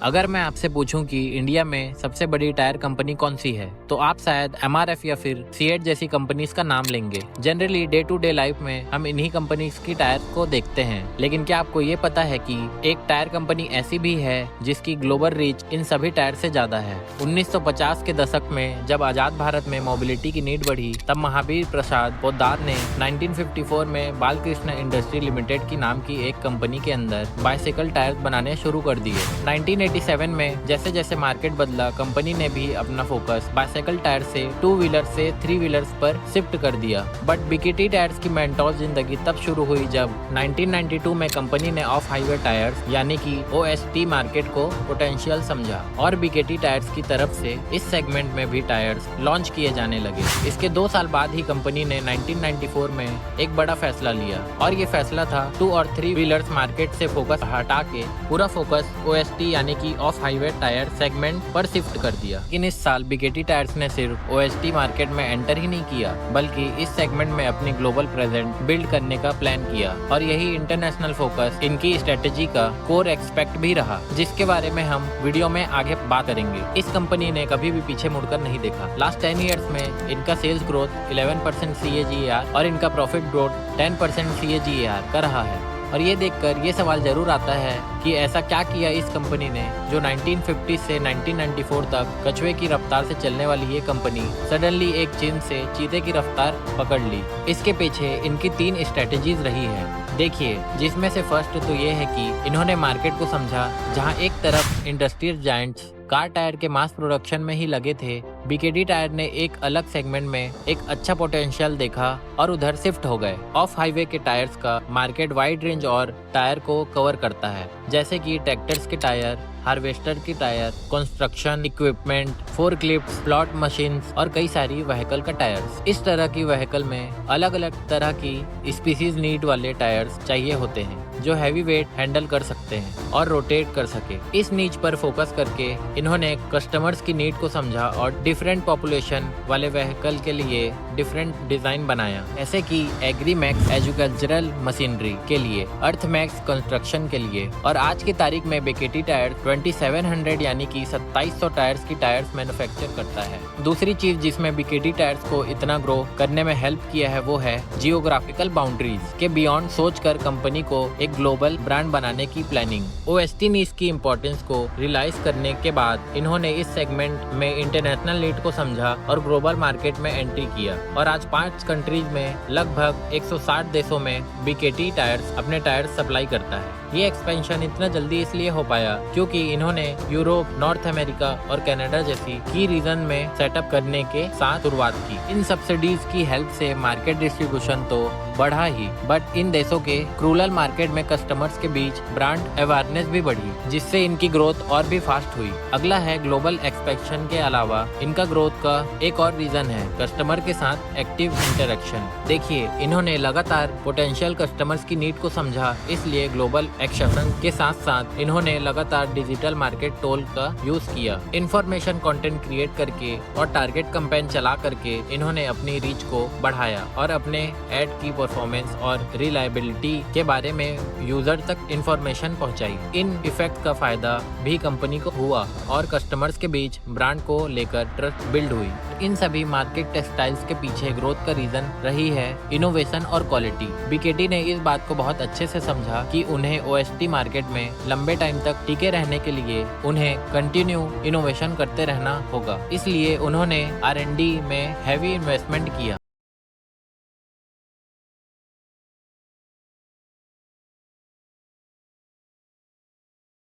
अगर मैं आपसे पूछूं कि इंडिया में सबसे बड़ी टायर कंपनी कौन सी है, तो आप शायद एमआरएफ या फिर सीएट जैसी कंपनीज का नाम लेंगे। Generally day to day life में हम इन्हीं कंपनीज की टायर को देखते हैं, लेकिन क्या आपको ये पता है कि एक टायर कंपनी ऐसी भी है जिसकी ग्लोबल रीच इन सभी टायर से ज्यादा है। 1950 के दशक में जब आजाद भारत में मोबिलिटी की नीड बढ़ी, तब महावीर प्रसाद पोद्दार ने 1954 में बालकृष्ण इंडस्ट्री लिमिटेड की नाम की एक कंपनी के अंदर बाइसिकल टायर बनाने शुरू कर दिए। 1987 में जैसे जैसे मार्केट बदला, कंपनी ने भी अपना फोकस बाइसाइकिल टायर से 2 व्हीलर से 3 व्हीलर्स पर शिफ्ट कर दिया। बट बीकेटी टायर्स की मेंटोर जिंदगी तब शुरू हुई जब 1992 में कंपनी ने ऑफ हाईवे टायर्स यानी कि OHT मार्केट को पोटेंशियल समझा और बीकेटी टायर्स की तरफ से इस सेगमेंट में भी टायर्स लॉन्च किए जाने लगे। इसके 2 साल बाद ही कंपनी ने 1994 में एक बड़ा फैसला लिया, और ये फैसला था 2 और 3 व्हीलर्स मार्केट से फोकस हटा के पूरा फोकस OHT यानी कि ऑफ हाईवे टायर सेगमेंट पर शिफ्ट कर दिया। लेकिन इस साल बीकेटी टायर्स ने सिर्फ OHT मार्केट में एंटर ही नहीं किया, बल्कि इस सेगमेंट में अपनी ग्लोबल प्रेजेंस बिल्ड करने का प्लान किया, और यही इंटरनेशनल फोकस इनकी स्ट्रेटेजी का कोर एक्सपेक्ट भी रहा, जिसके बारे में हम वीडियो में आगे बात करेंगे। इस कंपनी ने कभी भी पीछे मुड़कर नहीं देखा। लास्ट 10 ईयर्स में इनका सेल्स ग्रोथ 11% CAGR और इनका प्रॉफिट ग्रोथ 10% CAGR का रहा है। और ये देखकर ये सवाल जरूर आता है कि ऐसा क्या किया इस कंपनी ने जो 1950 से 1994 तक कछुए की रफ्तार से चलने वाली ये कंपनी सडनली एक चीन से चीते की रफ्तार पकड़ ली। इसके पीछे इनकी 3 स्ट्रेटेजीज रही है। देखिए, जिसमें से फर्स्ट तो ये है कि इन्होंने मार्केट को समझा। जहां एक तरफ इंडस्ट्रियल जायंट्स कार टायर के मास प्रोडक्शन में ही लगे थे, बीकेटी टायर ने एक अलग सेगमेंट में एक अच्छा पोटेंशियल देखा और उधर शिफ्ट हो गए। ऑफ हाईवे के टायर्स का मार्केट वाइड रेंज और टायर को कवर करता है, जैसे कि ट्रैक्टर्स के टायर, हार्वेस्टर की tyre, construction equipment, forklift, plot machines और कई सारी व्हीकल का टायर्स। इस तरह की व्हीकल में अलग अलग तरह की स्पीसीज नीड वाले टायर्स चाहिए होते हैं, जो हैवी वेट हैंडल कर सकते हैं और रोटेट कर सके। इस नीच पर फोकस करके इन्होंने कस्टमर्स की नीड को समझा और डिफरेंट पॉपुलेशन वाले व्हीकल के लिए डिफरेंट डिजाइन बनाया, जैसे कि एग्रीमैक्स एग्रीकल्चरल मशीनरी के लिए, अर्थमैक्स कंस्ट्रक्शन के लिए। और आज की तारीख में बीकेटी टायर 2700 यानी कि 2700 टायर्स की टायर्स मैन्युफैक्चर करता है। दूसरी चीज जिसमें बीकेटी टायर्स को इतना ग्रो करने में हेल्प किया है वो है जियोग्राफिकल बाउंड्रीज के बियॉन्ड सोचकर कंपनी को एक ग्लोबल ब्रांड बनाने की प्लानिंग। OHT नीड्स की इम्पोर्टेंस को रियलाइज करने के बाद इन्होंने इस सेगमेंट में इंटरनेशनल नीड को समझा और ग्लोबल मार्केट में एंट्री किया, और आज 5 कंट्रीज में लगभग 160 देशों में बीकेटी टायर्स अपने टायर्स सप्लाई करता है। ये एक्सपेंशन इतना जल्दी इसलिए हो पाया क्योंकि इन्होंने यूरोप, नॉर्थ अमेरिका और कनाडा जैसी की रीजन में सेटअप करने के साथ शुरुआत की। इन सब्सिडीज की हेल्प से मार्केट डिस्ट्रीब्यूशन तो बढ़ा ही, बट इन देशों के रूरल मार्केट में कस्टमर्स के बीच ब्रांड अवेयरनेस भी बढ़ी, जिससे इनकी ग्रोथ और भी फास्ट हुई। अगला है ग्लोबल एक्सपेंशन के अलावा इनका ग्रोथ का एक और रीजन है कस्टमर के साथ एक्टिव इंटरेक्शन। देखिए, इन्होंने लगातार पोटेंशियल कस्टमर्स की नीड को समझा, इसलिए ग्लोबल एक्सपेंशन के साथ साथ इन्होंने लगातार डिजिटल मार्केट टूल का यूज किया। इंफॉर्मेशन कंटेंट क्रिएट करके और टारगेट कैंपेन चला करके इन्होंने अपनी रीच को बढ़ाया और अपने एड की परफॉर्मेंस और रिलायबिलिटी के बारे में यूजर तक इंफॉर्मेशन पहुंचाई। इन इफेक्ट का फायदा भी कंपनी को हुआ और कस्टमर्स के बीच ब्रांड को लेकर ट्रस्ट बिल्ड हुई। इन सभी मार्केट टेक्सटाइल्स के पीछे ग्रोथ का रीजन रही है इनोवेशन और क्वालिटी। बीकेटी ने इस बात को बहुत अच्छे से समझा कि उन्हें OHT मार्केट में लंबे टाइम तक टिके रहने के लिए उन्हें कंटिन्यू इनोवेशन करते रहना होगा, इसलिए उन्होंने R&D में हैवी इन्वेस्टमेंट किया।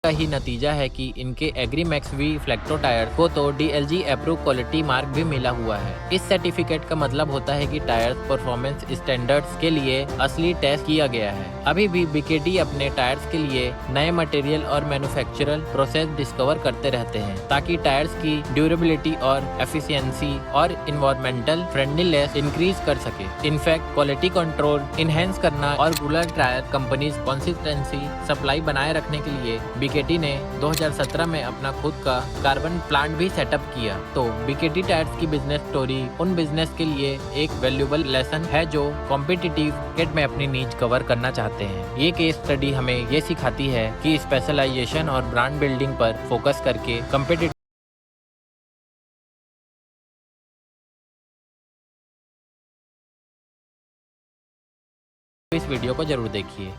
का ही नतीजा है कि इनके एग्रीमैक्स वी फ्लेक्टो टायर को तो DLG अप्रूव क्वालिटी मार्क भी मिला हुआ है। इस सर्टिफिकेट का मतलब होता है कि टायर परफॉर्मेंस स्टैंडर्ड्स के लिए असली टेस्ट किया गया है। अभी भी बीकेटी अपने टायर्स के लिए नए मटेरियल और मैन्युफैक्चरल प्रोसेस डिस्कवर करते रहते हैं, ताकि टायर्स की ड्यूरेबिलिटी और एफिशिएंसी और इन्वायरमेंटल फ्रेंडलीनेस इंक्रीज कर सके। इनफैक्ट क्वालिटी कंट्रोल इनहेंस करना और rural tyre companies consistency supply बनाए रखने के लिए बीकेटी ने 2017 में अपना खुद का कार्बन प्लांट भी सेटअप किया। तो बीकेटी टायर्स की बिजनेस स्टोरी उन बिजनेस के लिए एक वैल्यूएबल लेसन है जो कॉम्पिटिटिव मार्केट में अपनी नीच कवर करना चाहते हैं। ये केस स्टडी हमें ये सिखाती है कि स्पेशलाइजेशन और ब्रांड बिल्डिंग पर फोकस करके कॉम्पिटिटिव इस वीडियो को जरूर देखिए।